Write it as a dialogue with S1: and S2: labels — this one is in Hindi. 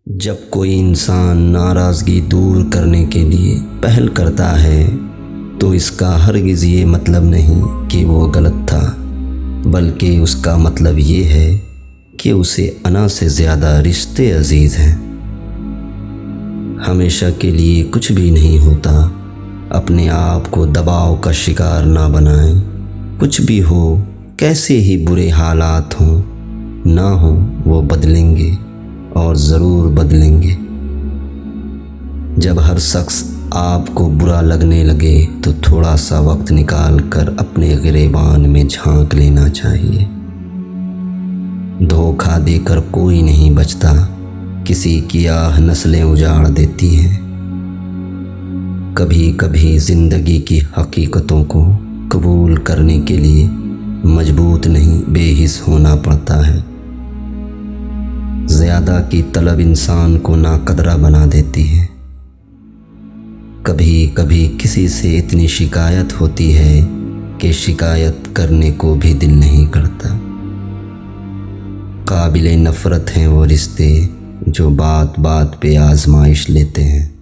S1: जब कोई इंसान नाराज़गी दूर करने के लिए पहल करता है तो इसका हरगिज़ ये मतलब नहीं कि वो गलत था, बल्कि उसका मतलब ये है कि उसे अना से ज़्यादा रिश्ते अजीज़ हैं। हमेशा के लिए कुछ भी नहीं होता। अपने आप को दबाव का शिकार ना बनाएं। कुछ भी हो, कैसे ही बुरे हालात हों ना हो, वो बदलेंगे और ज़रूर बदलेंगे। जब हर शख्स आपको बुरा लगने लगे तो थोड़ा सा वक्त निकाल कर अपने गिरेबान में झांक लेना चाहिए। धोखा देकर कोई नहीं बचता, किसी की आह नस्लें उजाड़ देती हैं। कभी कभी ज़िंदगी की हकीकतों को कबूल करने के लिए मजबूत नहीं, बेहिस होना पड़ता है। ज़्यादा की तलब इंसान को नाकदरा बना देती है। कभी कभी किसी से इतनी शिकायत होती है कि शिकायत करने को भी दिल नहीं करता। काबिले नफ़रत हैं वो रिश्ते जो बात बात पे आजमाइश लेते हैं।